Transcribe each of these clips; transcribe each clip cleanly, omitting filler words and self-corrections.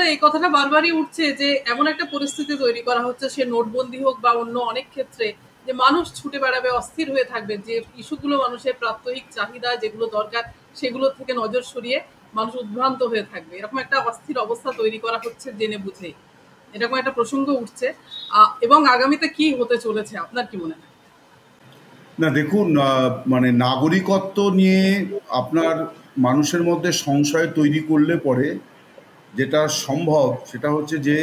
অমলদা, এই কথাটা বারবারই উঠছে যে এমন একটা পরিস্থিতি তৈরি করা হচ্ছে, সে নোটবন্দি হোক বা অন্য অনেক ক্ষেত্রে, যে মানুষ ছুটে বেড়াবে, অস্থির হয়ে থাকবে, যে ইস্যুগুলো মানুষের প্রাত্যহিক চাহিদা যেগুলো দরকার সেগুলো থেকে নজর সরিয়ে মানুষ উদ্ভ্রান্ত হয়ে থাকবে। এরকম একটা অস্থির অবস্থা তৈরি করা হচ্ছে জেনে বুঝেই। এরকম একটা প্রসঙ্গ উঠছে। এবং আগামীতে কি হতে চলেছে আপনার কি মনে হয়? না দেখুন, মানে নাগরিকত্ব নিয়ে আপনার মানুষের মধ্যে সংশয় তৈরি করলে পরে যেটা সম্ভব সেটা হচ্ছে যে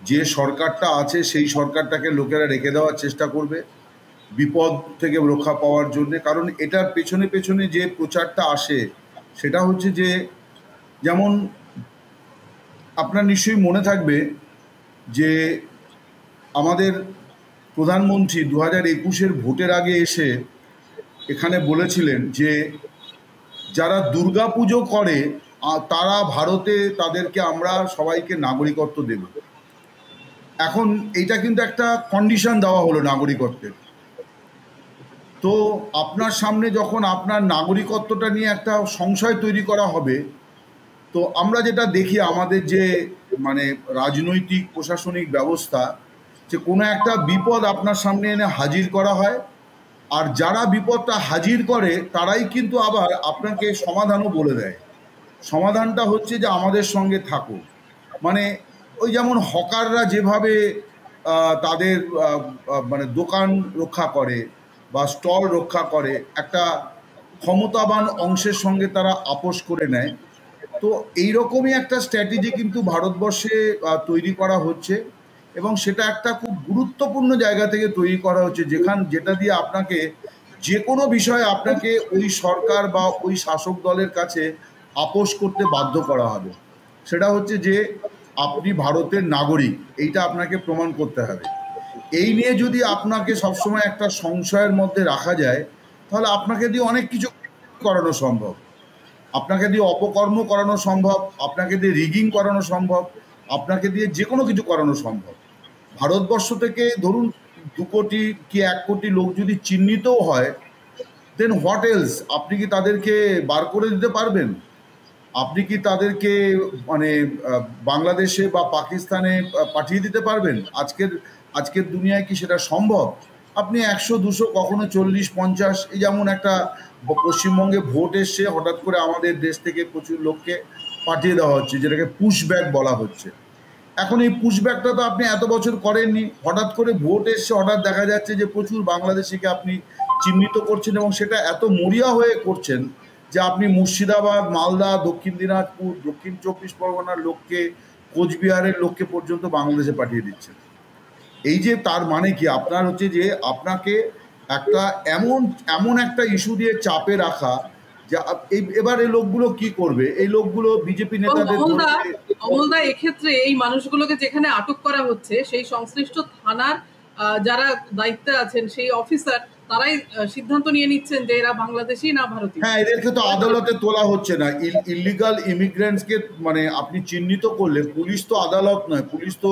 যে সরকারটা আছে সেই সরকারটাকে লোকেরা রেখে দেওয়ার চেষ্টা করবে বিপদ থেকে রক্ষা পাওয়ার জন্যে। কারণ এটার পেছনে পেছনে যে প্রচারটা আসে সেটা হচ্ছে যে, যেমন আপনার নিশ্চয়ই মনে থাকবে যে আমাদের প্রধানমন্ত্রী 2021-এর ভোটের আগে এসে এখানে বলেছিলেন যে যারা দুর্গাপুজো করে তারা ভারতে, তাদেরকে আমরা সবাইকে নাগরিকত্ব দেব। এখন এইটা কিন্তু একটা কন্ডিশন দেওয়া হলো নাগরিকত্বের। তো আপনার সামনে যখন আপনার নাগরিকত্বটা নিয়ে একটা সংশয় তৈরি করা হবে, তো আমরা যেটা দেখি আমাদের যে মানে রাজনৈতিক প্রশাসনিক ব্যবস্থা, যে কোনো একটা বিপদ আপনার সামনে এনে হাজির করা হয়, আর যারা বিপদটা হাজির করে তারাই কিন্তু আবার আপনাকে সমাধানও বলে দেয়। সমাধানটা হচ্ছে যে আমাদের সঙ্গে থাকো। মানে ওই যেমন হকাররা যেভাবে তাদের মানে দোকান রক্ষা করে বা স্টল রক্ষা করে, একটা ক্ষমতাবান অংশের সঙ্গে তারা আপোষ করে নেয়। তো এইরকমই একটা স্ট্র্যাটেজি কিন্তু ভারতবর্ষে তৈরি করা হচ্ছে, এবং সেটা একটা খুব গুরুত্বপূর্ণ জায়গা থেকে তৈরি করা হচ্ছে, যেটা দিয়ে আপনাকে যে কোনো বিষয়ে আপনাকে ওই সরকার বা ওই শাসক দলের কাছে আপোষ করতে বাধ্য করা হবে। সেটা হচ্ছে যে আপনি ভারতের নাগরিক, এইটা আপনাকে প্রমাণ করতে হবে। এই নিয়ে যদি আপনাকে সবসময় একটা সংশয়ের মধ্যে রাখা যায়, তাহলে আপনাকে দিয়ে অনেক কিছু করানো সম্ভব। আপনাকে দিয়ে অপকর্ম করানো সম্ভব, আপনাকে দিয়ে রিগিং করানো সম্ভব, আপনাকে দিয়ে যে কোনো কিছু করানো সম্ভব। ভারতবর্ষ থেকে ধরুন 2 কোটি কি 1 কোটি লোক যদি চিহ্নিতও হয়, দেন হোয়াট এলস? আপনি কি তাদেরকে বার করে দিতে পারবেন? আপনি কি তাদেরকে মানে বাংলাদেশে বা পাকিস্তানে পাঠিয়ে দিতে পারবেন? আজকের দুনিয়ায় কি সেটা সম্ভব? আপনি 100 200 কখনো 40 50, এই যেমন একটা পশ্চিমবঙ্গে ভোট এসছে, হঠাৎ করে আমাদের দেশ থেকে প্রচুর লোককে পাঠিয়ে দেওয়া হচ্ছে, যেটাকে পুশব্যাক বলা হচ্ছে। এখন এই পুশব্যাকটা তো আপনি এত বছর করেননি, হঠাৎ করে ভোট এসছে, হঠাৎ দেখা যাচ্ছে যে প্রচুর বাংলাদেশিকে আপনি চিহ্নিত করছেন, এবং সেটা এত মরিয়া হয়ে করছেন যে আপনি মুর্শিদাবাদ, মালদা, দক্ষিণ দিনাজপুর, দক্ষিণ 24 পরগনার লোককে, কোচবিহারের লোককে পর্যন্ত বাংলাদেশে পাঠিয়ে দিচ্ছেন। এই যে তার মানে কি, আপনার হচ্ছে যে আপনাকে একটা এমন একটা ইস্যু দিয়ে চাপে রাখা, যে এবার এই লোকগুলো কি করবে? এই লোকগুলো বিজেপি নেতাদের অমলদা, এক্ষেত্রে এই মানুষগুলোকে যেখানে আটক করা হচ্ছে, সেই সংশ্লিষ্ট থানার যারা দায়িত্বে আছেন, সেই অফিসার তারাই সিদ্ধান্ত নিয়ে নিচ্ছেন যে এরা বাংলাদেশি না ভারতীয়। হ্যাঁ, এদেরকে তো আদালতে তোলা হচ্ছে না। ইলিগাল ইমিগ্রেন্টসকে মানে আপনি চিহ্নিত করলে, পুলিশ তো আদালত নয়, পুলিশ তো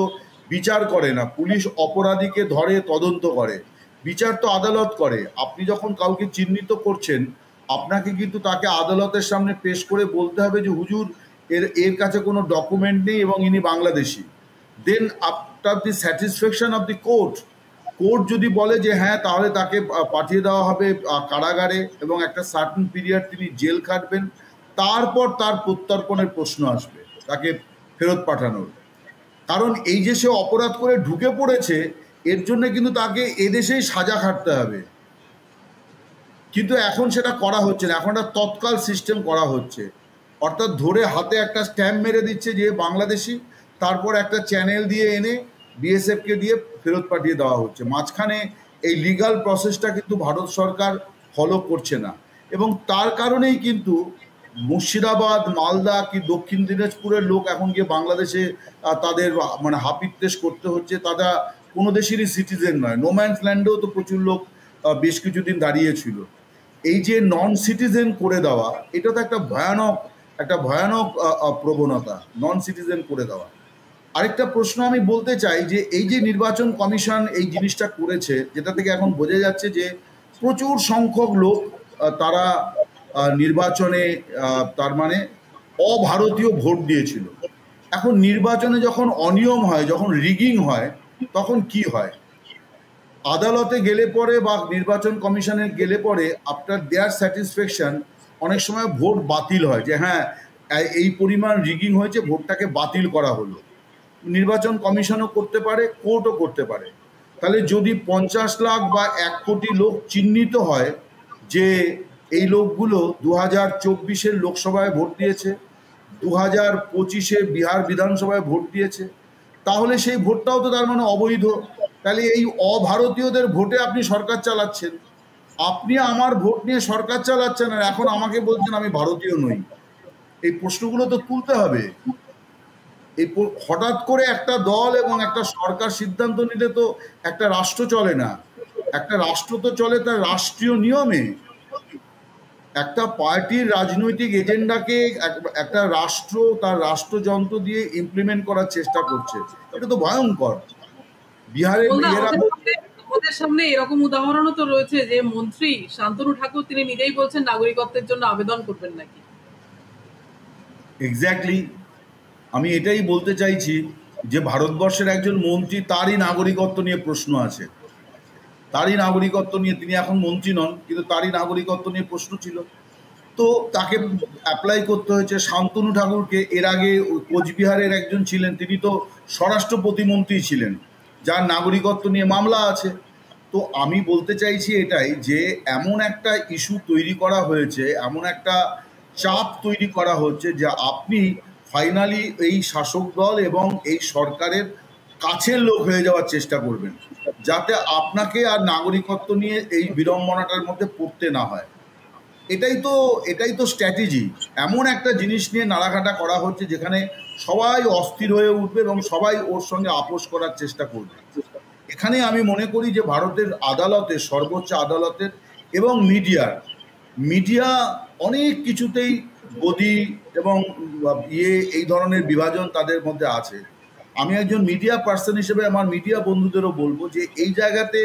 বিচার করে না। পুলিশ অপরাধীকে ধরে, তদন্ত করে, বিচার তো আদালত করে। আপনি যখন কাউকে চিহ্নিত করছেন, আপনাকে কিন্তু তাকে আদালতের সামনে পেশ করে বলতে হবে যে হুজুর, এর কাছে কোনো ডকুমেন্ট নেই এবং ইনি Bangladeshi. Then after the satisfaction of the court যদি বলে যে হ্যাঁ, তাহলে তাকে পাঠিয়ে দেওয়া হবে কারাগারে, এবং একটা সার্টেন পিরিয়ড তিনি জেল খাটবেন। তারপর তার প্রত্যর্পণের প্রশ্ন আসবে তাকে ফেরত পাঠানোর। কারণ এই যে সে অপরাধ করে ঢুকে পড়েছে, এর জন্য কিন্তু তাকে এদেশেই সাজা খাটতে হবে। কিন্তু এখন সেটা করা হচ্ছে না, এখন একটা তৎকাল সিস্টেম করা হচ্ছে। অর্থাৎ ধরে হাতে একটা স্ট্যাম্প মেরে দিচ্ছে যে বাংলাদেশি, তারপর একটা চ্যানেল দিয়ে এনে বিএসএফকে দিয়ে ফেরত পাঠিয়ে দেওয়া হচ্ছে। মাঝখানে এই লিগাল প্রসেসটা কিন্তু ভারত সরকার ফলো করছে না, এবং তার কারণেই কিন্তু মুর্শিদাবাদ, মালদা কি দক্ষিণ দিনাজপুরের লোক এখন গিয়ে বাংলাদেশে তাদের মানে হাপিত্তেশ করতে হচ্ছে। তারা কোনো দেশেরই সিটিজেন নয়। নোম্যান্স ল্যান্ডেও তো প্রচুর লোক বেশ কিছুদিন দাঁড়িয়েছিল। এই যে নন সিটিজেন করে দেওয়া, এটা তো একটা ভয়ানক প্রবণতা, নন সিটিজেন করে দেওয়া। আরেকটা প্রশ্ন আমি বলতে চাই যে এই যে নির্বাচন কমিশন এই জিনিসটা করেছে, যেটা থেকে এখন বোঝা যাচ্ছে যে প্রচুর সংখ্যক লোক তারা নির্বাচনে তার মানে অভারতীয় ভোট দিয়েছিল। এখন নির্বাচনে যখন অনিয়ম হয়, যখন রিগিং হয়, তখন কি হয়? আদালতে গেলে পরে বা নির্বাচন কমিশনে গেলে পরে আফটার দেয়ার স্যাটিসফ্যাকশন অনেক সময় ভোট বাতিল হয়, যে হ্যাঁ এই পরিমাণ রিগিং হয়েছে, ভোটটাকে বাতিল করা হলো। নির্বাচন কমিশনও করতে পারে, কোর্টও করতে পারে। তাহলে যদি 50 লাখ বা 1 কোটি লোক চিহ্নিত হয় যে এই লোকগুলো 2024-এর লোকসভায় ভোট দিয়েছে, 2025-এ বিহার বিধানসভায় ভোট দিয়েছে, তাহলে সেই ভোটটাও তো তার মানে অবৈধ। তাহলে এই অভারতীয়দের ভোটে আপনি সরকার চালাচ্ছেন, আপনি আমার ভোট নিয়ে সরকার চালাচ্ছেন, আর এখন আমাকে বলছেন আমি ভারতীয় নই। এই প্রশ্নগুলো তো তুলতে হবে। এই হঠাৎ করে একটা দল এবং একটা সরকার সিদ্ধান্ত নিলে তো একটা রাষ্ট্র চলে না। একটা রাষ্ট্র তো চলে তার রাষ্ট্রীয় নিয়মে। একটা পার্টির রাজনৈতিক এজেন্ডাকে একটা রাষ্ট্র তার রাষ্ট্রযন্ত্র দিয়ে ইমপ্লিমেন্ট করার চেষ্টা করছে, এটা তো ভয়ঙ্কর। বিহারে আমাদের সামনে এরকম উদাহরণও তো রয়েছে যে মন্ত্রী শান্তনু ঠাকুর তিনি নিজেই বলছেন নাগরিকত্বের জন্য আবেদন করবেন নাকি। এক্স্যাক্টলি, আমি এটাই বলতে চাইছি যে ভারতবর্ষের একজন মন্ত্রী, তারই নাগরিকত্ব নিয়ে প্রশ্ন আছে, তারই নাগরিকত্ব নিয়ে, তিনি এখন মন্ত্রী নন কিন্তু তারই নাগরিকত্ব নিয়ে প্রশ্ন ছিল, তো তাকে অ্যাপ্লাই করতে হয়েছে। শান্তনু ঠাকুরকে এর আগে কোচবিহারের একজন ছিলেন, তিনি তো স্বরাষ্ট্র প্রতিমন্ত্রী ছিলেন, যার নাগরিকত্ব নিয়ে মামলা আছে। তো আমি বলতে চাইছি এটাই যে এমন একটা ইস্যু তৈরি করা হয়েছে, এমন একটা চাপ তৈরি করা হচ্ছে যে আপনি ফাইনালি এই শাসক দল এবং এই সরকারের কাছের লোক হয়ে যাওয়ার চেষ্টা করবেন, যাতে আপনাকে আর নাগরিকত্ব নিয়ে এই বিড়ম্বনাটার মধ্যে পড়তে না হয়। এটাই তো স্ট্র্যাটেজি। এমন একটা জিনিস নিয়ে নাড়াঘাটা করা হচ্ছে যেখানে সবাই অস্থির হয়ে উঠবে এবং সবাই ওর সঙ্গে আপোষ করার চেষ্টা করবে। এখানে আমি মনে করি যে ভারতের আদালতের, সর্বোচ্চ আদালতের এবং মিডিয়া অনেক কিছুতেই গদি এবং এই ধরনের বিভাজন তাদের মধ্যে আছে। আমি একজন মিডিয়া পার্সন হিসেবে আমার মিডিয়া বন্ধুদেরও বলবো যে এই জায়গাতে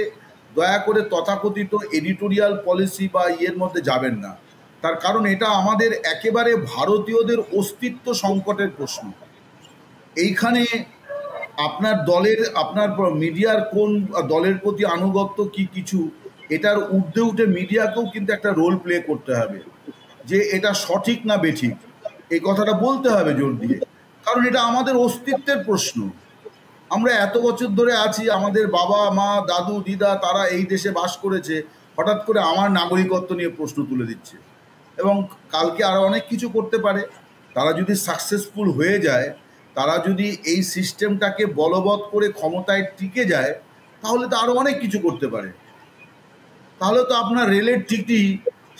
দয়া করে তথাকথিত এডিটোরিয়াল পলিসি বা মধ্যে যাবেন না। তার কারণ এটা আমাদের একেবারে ভারতীয়দের অস্তিত্ব সংকটের প্রশ্ন। এইখানে আপনার মিডিয়ার কোন দলের প্রতি আনুগত্য কি কিছু, এটার ঊর্ধ্বে উঠে মিডিয়াকেও কিন্তু একটা রোল প্লে করতে হবে, যে এটা সঠিক না বেঠিক এই কথাটা বলতে হবে জোর দিয়ে, কারণ এটা আমাদের অস্তিত্বের প্রশ্ন। আমরা এত বছর ধরে আছি, আমাদের বাবা মা দাদু দিদা তারা এই দেশে বাস করেছে, হঠাৎ করে আমার নাগরিকত্ব নিয়ে প্রশ্ন তুলে দিচ্ছে, এবং কালকে আরও অনেক কিছু করতে পারে। তারা যদি সাকসেসফুল হয়ে যায়, তারা যদি এই সিস্টেমটাকে বলবৎ করে ক্ষমতায় টিকে যায়, তাহলে তো আরও অনেক কিছু করতে পারে। তাহলে তো আপনার রেলের টিটি,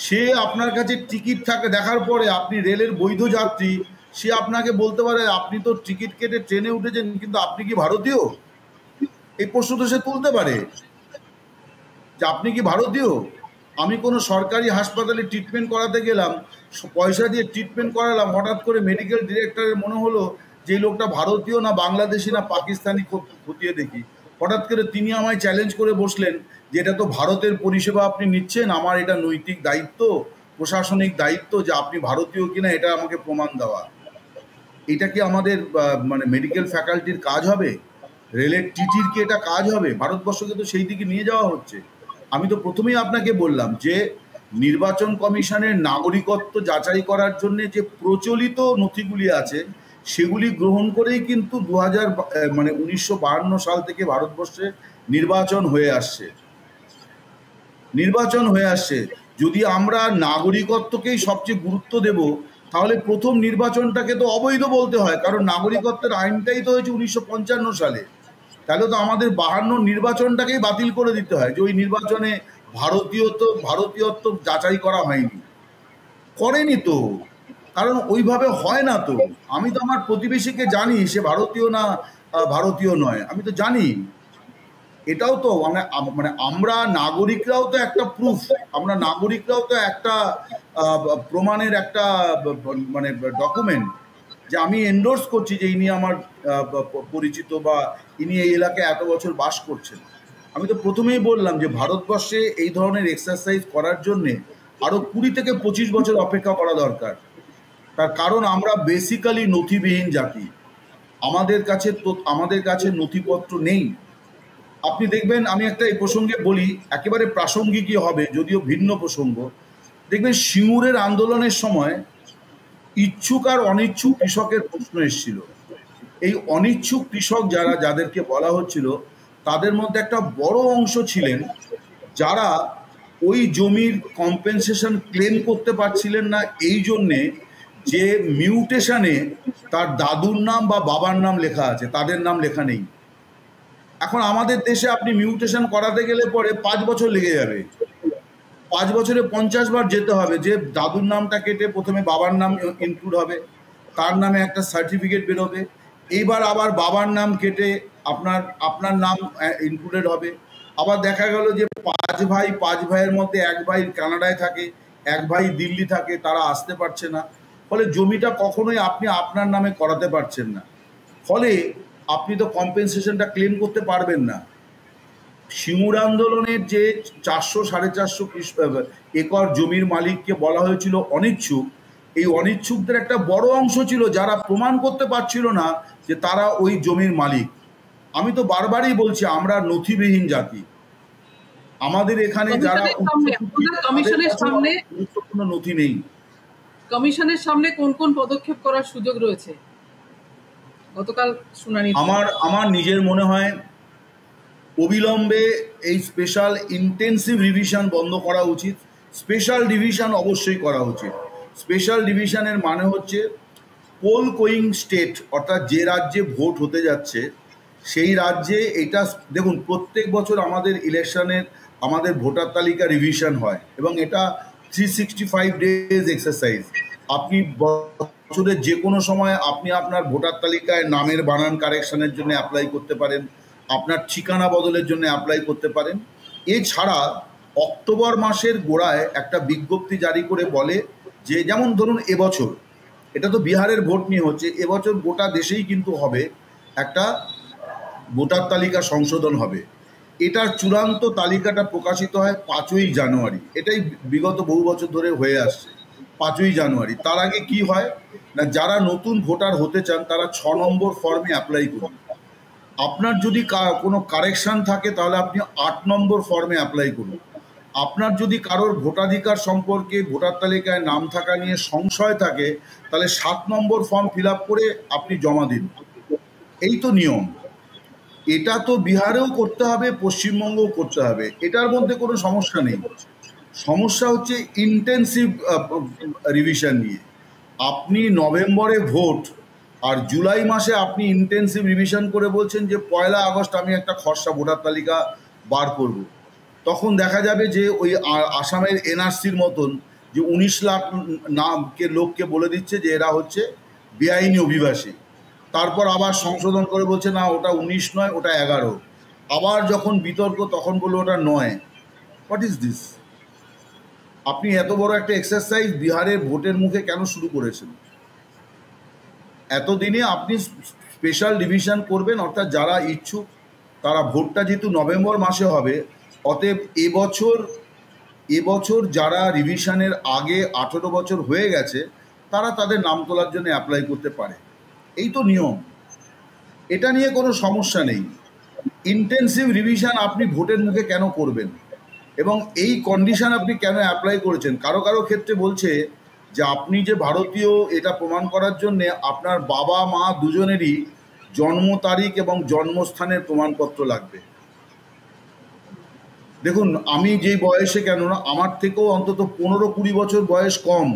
সে আপনার কাছে টিকিট থাকে দেখার পরে আপনি রেলের বৈধ যাত্রী, সে আপনাকে বলতে পারে আপনি তো টিকিট কেটে ট্রেনে উঠেছেন কিন্তু আপনি কি ভারতীয়? এই প্রশ্ন তো সে তুলতে পারে যে আপনি কি ভারতীয়? আমি কোনো সরকারি হাসপাতালে ট্রিটমেন্ট করাতে গেলাম, পয়সা দিয়ে ট্রিটমেন্ট করালাম, হঠাৎ করে মেডিকেল ডিরেক্টরের মনে হলো যে এই লোকটা ভারতীয় না বাংলাদেশি না পাকিস্তানি খতিয়ে দেখি, হঠাৎ করে তিনি আমায় চ্যালেঞ্জ করে বসলেন যে এটা তো ভারতের পরিষেবা আপনি নিচ্ছেন, আমার এটা নৈতিক দায়িত্ব, প্রশাসনিক দায়িত্ব যে আপনি ভারতীয় কিনা এটা আমাকে প্রমাণ দেওয়া। এটা কি আমাদের মানে মেডিকেল ফ্যাকাল্টির কাজ হবে? রেলের টিটির কি এটা কাজ হবে? ভারতবর্ষকে তো সেই দিকে নিয়ে যাওয়া হচ্ছে। আমি তো প্রথমেই আপনাকে বললাম যে নির্বাচন কমিশনের নাগরিকত্ব যাচাই করার জন্য যে প্রচলিত নথিগুলি আছে সেগুলি গ্রহণ করেই কিন্তু 1952 সাল থেকে ভারতবর্ষে নির্বাচন হয়ে আসছে। যদি আমরা নাগরিকত্বকেই সবচেয়ে গুরুত্ব দেব, তাহলে প্রথম নির্বাচনটাকে তো অবৈধ বলতে হয়, কারণ নাগরিকত্বের আইনটাই তো হয়েছে 1955 সালে। তাহলে তো আমাদের 52 নির্বাচনটাকেই বাতিল করে দিতে হয়, যে ওই নির্বাচনে ভারতীয়ত্ব যাচাই করা হয়নি, করেনি তো, কারণ ওইভাবে হয় না তো। আমি তো আমার প্রতিবেশীকে জানি সে ভারতীয় না ভারতীয় নয়, আমি তো জানি। এটাও তো মানে আমরা নাগরিকরাও তো একটা প্রুফ, আমরা নাগরিকরাও তো একটা প্রমাণের একটা মানে ডকুমেন্ট, যে আমি এন্ডোর্স করছি যে ইনি আমার পরিচিত বা ইনি এই এলাকায় এত বছর বাস করছেন। আমি তো প্রথমেই বললাম যে ভারতবর্ষে এই ধরনের এক্সারসাইজ করার জন্যে আরও 20 থেকে 25 বছর অপেক্ষা করা দরকার। তার কারণ আমরা বেসিক্যালি নথিবিহীন জাতি। আমাদের কাছে নথিপত্র নেই। আপনি দেখবেন, আমি একটা এই প্রসঙ্গে বলি, একেবারে প্রাসঙ্গিকই হবে যদিও ভিন্ন প্রসঙ্গ। দেখবেন সিঙ্গুরের আন্দোলনের সময় ইচ্ছুক আর অনিচ্ছুক কৃষকের প্রশ্ন এসেছিল। এই অনিচ্ছুক কৃষক যাদেরকে বলা হচ্ছিল, তাদের মধ্যে একটা বড় অংশ ছিলেন যারা ওই জমির কম্পেনসেশন ক্লেম করতে পারছিলেন না, এই জন্যে যে মিউটেশনে তার দাদুর নাম বা বাবার নাম লেখা আছে, তাদের নাম লেখা নেই। এখন আমাদের দেশে আপনি মিউটেশন করাতে গেলে পরে 5 বছর লেগে যাবে। 5 বছরে 50 বার যেতে হবে, যে দাদুর নামটা কেটে প্রথমে বাবার নাম ইনক্লুড হবে, তার নামে একটা সার্টিফিকেট বেরোবে, এইবার আবার বাবার নাম কেটে আপনার নাম ইনক্লুডেড হবে। আবার দেখা গেল যে 5 ভাইয়ের মধ্যে 1 ভাই কানাডায় থাকে, 1 ভাই দিল্লি থাকে, তারা আসতে পারছে না। ফলে জমিটা কখনোই আপনি আপনার নামে করাতে পারছেন না। ফলে আপনি তো কম্পেনসেশনটা ক্লেম করতে পারবেন না। সিঙ্গুর আন্দোলনের যে 400-450 একর জমির মালিককে বলা হয়েছিল অনিচ্ছুক, এই অনিচ্ছুকদের একটা বড় অংশ ছিল যারা প্রমাণ করতে পারছিল না যে তারা ওই জমির মালিক। আমি তো বারবারই বলছি, আমরা নথিবিহীন জাতি। আমাদের এখানে যারা গুরুত্বপূর্ণ নথি নেই। কমিশনের সামনে কোন কোন পদক্ষেপ করার সুযোগ রয়েছে গতকাল শুনানি? আমার নিজের মনে হয় অবিলম্বে এই স্পেশাল ইন্টেন্সিভ রিভিশন বন্ধ করা উচিত। স্পেশাল ডিভিশন অবশ্যই করা উচিত। স্পেশাল ডিভিশনের মানে হচ্ছে পোল কোয়িং স্টেট, অর্থাৎ যে রাজ্যে ভোট হতে যাচ্ছে সেই রাজ্যে এটা দেখুন, প্রত্যেক বছর আমাদের ইলেকশনের আমাদের ভোটার তালিকা রিভিশন হয় এবং এটা 365 ডেজ এক্সারসাইজ। আপনি বছরের যে কোনো সময় আপনি আপনার ভোটার তালিকায় নামের বানান কারেকশনের জন্য অ্যাপ্লাই করতে পারেন, আপনার ঠিকানা বদলের জন্য অ্যাপ্লাই করতে পারেন। এছাড়া অক্টোবর মাসের গোড়ায় একটা বিজ্ঞপ্তি জারি করে বলে যে, যেমন ধরুন এবছর, এটা তো বিহারের ভোট নিয়ে হচ্ছে, এবছর গোটা দেশেই কিন্তু হবে একটা ভোটার তালিকা সংশোধন হবে। এটার চূড়ান্ত তালিকাটা প্রকাশিত হয় 5ই জানুয়ারি। এটাই বিগত বহু বছর ধরে হয়ে আসছে, 5ই জানুয়ারি। তার আগে কি হয় না, যারা নতুন ভোটার হতে চান তারা 6 নম্বর ফর্মে অ্যাপ্লাই করুন। আপনার যদি কোনো কারেকশান থাকে তাহলে আপনি 8 নম্বর ফর্মে অ্যাপ্লাই করুন। আপনার যদি কারোর ভোটাধিকার সম্পর্কে ভোটার তালিকায় নাম থাকা নিয়ে সংশয় থাকে তাহলে 7 নম্বর ফর্ম ফিল আপ করে আপনি জমা দিন। এই তো নিয়ম। এটা তো বিহারেও করতে হবে, পশ্চিমবঙ্গেও করতে হবে, এটার মধ্যে কোনো সমস্যা নেই। সমস্যা হচ্ছে ইন্টেন্সিভ রিভিশন নিয়ে। আপনি নভেম্বরে ভোট আর জুলাই মাসে আপনি ইন্টেন্সিভ রিভিশন করে বলছেন যে 1 আগস্ট আমি একটা খসড়া ভোটার তালিকা বার করব। তখন দেখা যাবে যে ওই আসামের এনআরসির মতন যে 19 লাখ লোককে বলে দিচ্ছে যে এরা হচ্ছে বেআইনি অভিবাসী। তারপর আবার সংশোধন করে বলছে না ওটা 19 নয়, ওটা 11। আবার যখন বিতর্ক তখন বললো ওটা 9। What is this? আপনি এত বড় একটা এক্সারসাইজ বিহারের ভোটের মুখে কেন শুরু করেছেন? এতদিনে আপনি স্পেশাল ডিভিশন করবেন, অর্থাৎ যারা ইচ্ছুক তারা, ভোটটা যেহেতু নভেম্বর মাসে হবে, অতএব এবছর যারা রিভিশনের আগে 18 বছর হয়ে গেছে তারা তাদের নাম তোলার জন্য অ্যাপ্লাই করতে পারে। এই তো নিয়ম, এটা নিয়ে কোনো সমস্যা নেই। ইন্টেন্সিভ রিভিশন আপনি ভোটের মুখে কেন করবেন এবং এই কন্ডিশন আপনি কেন অ্যাপ্লাই করেছেন? কারো কারো ক্ষেত্রে বলছে যে আপনি যে ভারতীয় এটা প্রমাণ করার জন্যে আপনার বাবা মা দুজনেরই জন্ম তারিখ এবং জন্মস্থানের প্রমাণপত্র লাগবে। দেখুন, আমি যেই বয়সে, কেন না আমার থেকেও অন্তত 15-20 বছর বয়স কম,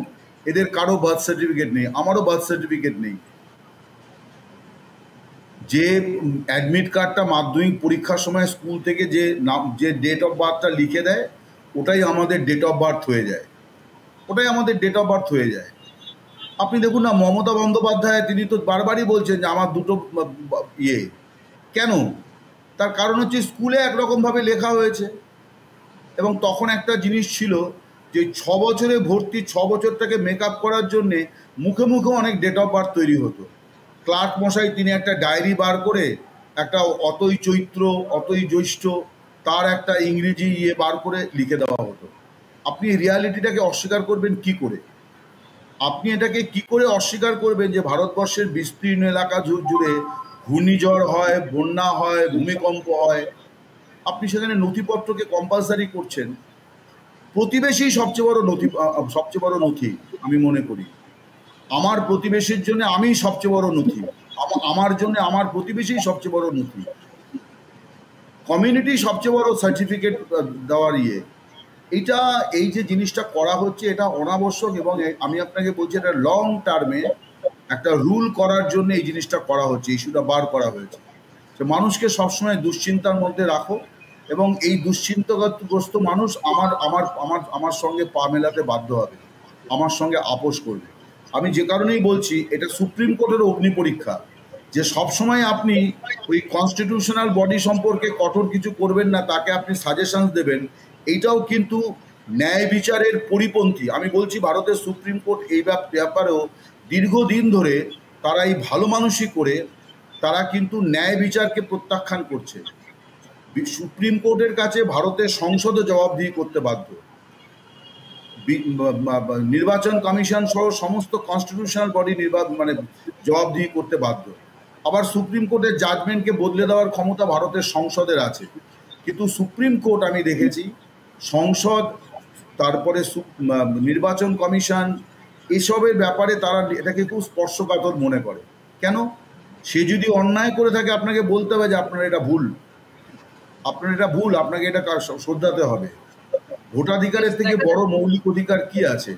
এদের কারো বার্থ সার্টিফিকেট নেই, আমারও বার্থ সার্টিফিকেট নেই। যে অ্যাডমিট কার্ডটা মাধ্যমিক পরীক্ষার সময় স্কুল থেকে যে ডেট অফ বার্থটা লিখে দেয় ওটাই আমাদের ডেট অফ বার্থ হয়ে যায়, আপনি দেখুন না, মমতা বন্দ্যোপাধ্যায় তিনি তো বারবারই বলছেন যে আমার দুটো কেন? তার কারণ হচ্ছে স্কুলে একরকমভাবে লেখা হয়েছে এবং তখন একটা জিনিস ছিল যে 6 বছরে ভর্তি, 6 বছরটাকে মেক আপ করার জন্যে মুখে মুখে অনেক ডেট অফ বার্থ তৈরি হতো। ক্লার্ক মশাই তিনি একটা ডায়েরি বার করে একটা অতই চৈত্র অতই জ্যৈষ্ঠ তার একটা ইংরেজি বার করে লিখে দেওয়া হতো। আপনি রিয়ালিটিটাকে অস্বীকার করবেন কি করে? আপনি এটাকে কি করে অস্বীকার করবেন যে ভারতবর্ষের বিস্তীর্ণ এলাকা জুড়ে ঘূর্ণিঝড় হয়, বন্যা হয়, ভূমিকম্প হয়, আপনি সেখানে নথিপত্রকে কম্পালসারি করছেন? প্রতিবেশী সবচেয়ে বড় নথি আমি মনে করি। আমার প্রতিবেশীর জন্য আমি সবচেয়ে বড় নথি, আমার জন্য আমার প্রতিবেশী সবচেয়ে বড় নথি, কমিউনিটি সবচেয়ে বড় সার্টিফিকেট দেওয়ার এটা, এই যে জিনিসটা করা হচ্ছে এটা অনাবশ্যক, এবং আমি আপনাকে বলছি এটা লং টার্মে একটা রুল করার জন্য এই জিনিসটা করা হচ্ছে, ইস্যুটা বার করা হয়েছে। যে মানুষকে সবসময় দুশ্চিন্তার মধ্যে রাখো, এবং এই দুশ্চিন্তাগ্রস্ত মানুষ আমার আমার আমার আমার সঙ্গে পা মেলাতে বাধ্য হবে, আমার সঙ্গে আপোষ করবে। আমি যে কারণেই বলছি এটা সুপ্রিম কোর্টের অগ্নি পরীক্ষা, যে সবসময় আপনি ওই কনস্টিটিউশনাল বডি সম্পর্কে কঠোর কিছু করবেন না, তাকে আপনি সাজেশন দেবেন, এইটাও কিন্তু ন্যায় বিচারের পরিপন্থী। আমি বলছি ভারতের সুপ্রিম কোর্ট এই ব্যাপারেও দীর্ঘদিন ধরে তারা এই ভালো মানুষই করে তারা কিন্তু ন্যায় বিচারকে প্রত্যাখ্যান করছে। সুপ্রিম কোর্টের কাছে ভারতের সংসদও জবাবদিহি করতে বাধ্য, নির্বাচন কমিশন সহ সমস্ত কনস্টিটিউশনাল বডি জবাবদিহি করতে বাধ্য। আবার সুপ্রিম কোর্টের জাজমেন্টকে বদলে দেওয়ার ক্ষমতা ভারতের সংসদের আছে। কিন্তু সুপ্রিম কোর্ট আমি দেখেছি সংসদ, তারপরে নির্বাচন কমিশন, এসবের ব্যাপারে তারা এটাকে খুব স্পর্শকাতর মনে করে। কেন? সে যদি অন্যায় করে থাকে আপনাকে বলতে হবে যে আপনার এটা ভুল, আপনাকে এটা শোধরাতে হবে। ভোটাধিকারের থেকে বড় মৌলিক অধিকার কি আছে?